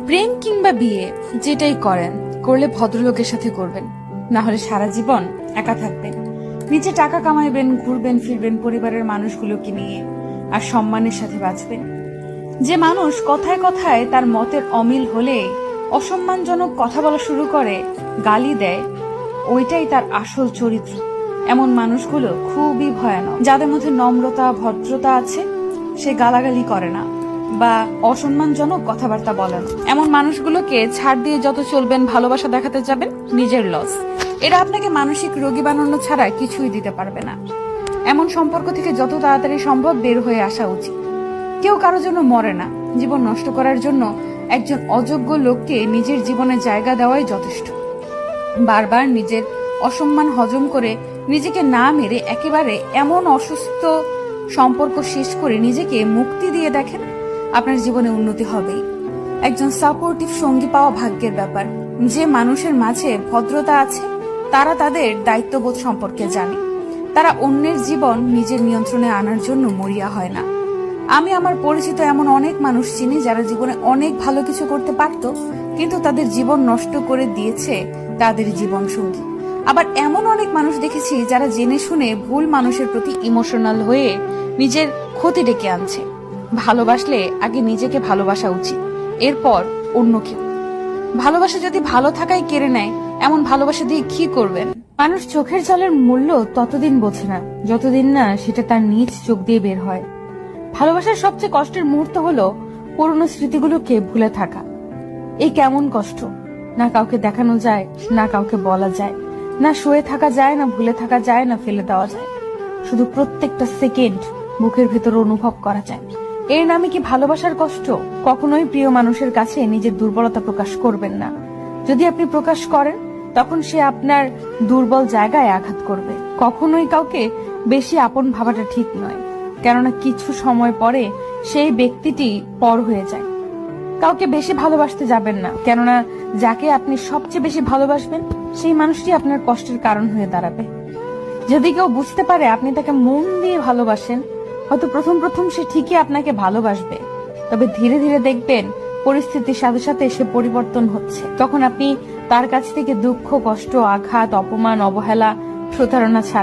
প্রেম কিংবা বিয়ে যেটাই করেন, করলে ভদ্রলোকের সাথে করবেন, না হলে সারা জীবন একা থাকবেন। নিজে টাকা কামাইবেন, ঘুরবেন ফিরবেন পরিবারের মানুষগুলোকে নিয়ে, আর সম্মানের সাথে বাঁচবেন। যে মানুষ কথায় কথায় তার মতের অমিল হলে অসম্মানজনক কথা বলা শুরু করে, গালি দেয়, ওইটাই তার আসল চরিত্র। এমন মানুষগুলো খুবই ভয়ানক। যাদের মধ্যে নম্রতা ভদ্রতা আছে, সে গালাগালি করে না বা অসম্মানজনক কথাবার্তা বলে না। এমন মানুষগুলোকে ছাড় দিয়ে যত চলবেন, ভালোবাসা দেখাতে যাবেন, নিজের লস। এরা আপনাকে মানসিক রোগী বানানো ছাড়া কিছুই দিতে পারবে না। এমন সম্পর্ক থেকে যত তাড়াতাড়ি সম্ভব বের হয়ে আসা উচিত। কেউ কারো জন্য মরে না। জীবন নষ্ট করার জন্য একজন অযোগ্য লোককে নিজের জীবনে জায়গা দেওয়াই যথেষ্ট। বারবার নিজের অসম্মান হজম করে নিজেকে না মেরে একেবারে এমন অসুস্থ সম্পর্ক শেষ করে নিজেকে মুক্তি দিয়ে দেখেন, আপনার জীবনে উন্নতি হবেই। একজন সাপোর্টিভ সঙ্গী পাওয়া ভাগ্যের ব্যাপার। যে মানুষের মাঝে ভদ্রতা আছে, তারা তাদের দায়িত্ববোধ সম্পর্কে জানে। তারা অন্যের জীবন নিজের নিয়ন্ত্রণে আনার জন্য মরিয়া হয় না। আমি আমার পরিচিত এমন অনেক মানুষ চিনি যারা জীবনে অনেক ভালো কিছু করতে পারত, কিন্তু তাদের জীবন নষ্ট করে দিয়েছে তাদের জীবন সঙ্গী। আবার এমন অনেক মানুষ দেখেছি যারা জেনে শুনে ভুল মানুষের প্রতি ইমোশনাল হয়ে নিজের ক্ষতি ডেকে আনছে। ভালোবাসলে আগে নিজেকে ভালোবাসা উচিত, এরপর অন্য কেউ। ভালোবাসা যদি ভালো থাকাই কেড়ে নেয়, এমন ভালোবাসা দিয়ে কি করবেন? মানুষ চোখের জলের মূল্য ততদিন বোঝে না যতদিন না সেটা তার নিজ চোখ দিয়ে বের হয়। ভালোবাসার সবচেয়ে কষ্টের মুহূর্ত হলো পুরনো স্মৃতিগুলোকে ভুলে থাকা। এই কেমন কষ্ট! না কাউকে দেখানো যায়, না কাউকে বলা যায়, না শুয়ে থাকা যায়, না ভুলে থাকা যায়, না ফেলে দেওয়া যায়। শুধু প্রত্যেকটা সেকেন্ড বুকের ভেতর অনুভব করা যায়। এর নামে কি ভালোবাসার কষ্ট? কখনোই প্রিয় মানুষের কাছে নিজের দুর্বলতা প্রকাশ করবেন না। যদি আপনি প্রকাশ করেন, তখন সে আপনার দুর্বল জায়গায় আঘাত করবে। কখনোই কাউকে বেশি আপন ভাবাটা ঠিক নয়, কেননা কিছু সময় পরে সেই ব্যক্তিটি পর হয়ে যায়। কাউকে বেশি ভালোবাসতে যাবেন না, কেননা যাকে আপনি সবচেয়ে বেশি ভালোবাসবেন, সেই মানুষটি আপনার কষ্টের কারণ হয়ে দাঁড়াবে। যদি কেউ বুঝতে পারে আপনি তাকে মন দিয়ে ভালোবাসেন, হয়তো প্রথম প্রথম সে ঠিকই আপনাকে ভালোবাসবে, তবে ধীরে ধীরে দেখবেন পরিস্থিতির সাথে সাথে সে পরিবর্তন হচ্ছে। তখন আপনি তার কাছ থেকে দুঃখ, কষ্ট, আঘাত, অপমান, অবহেলা, প্রতারণা ছাড়া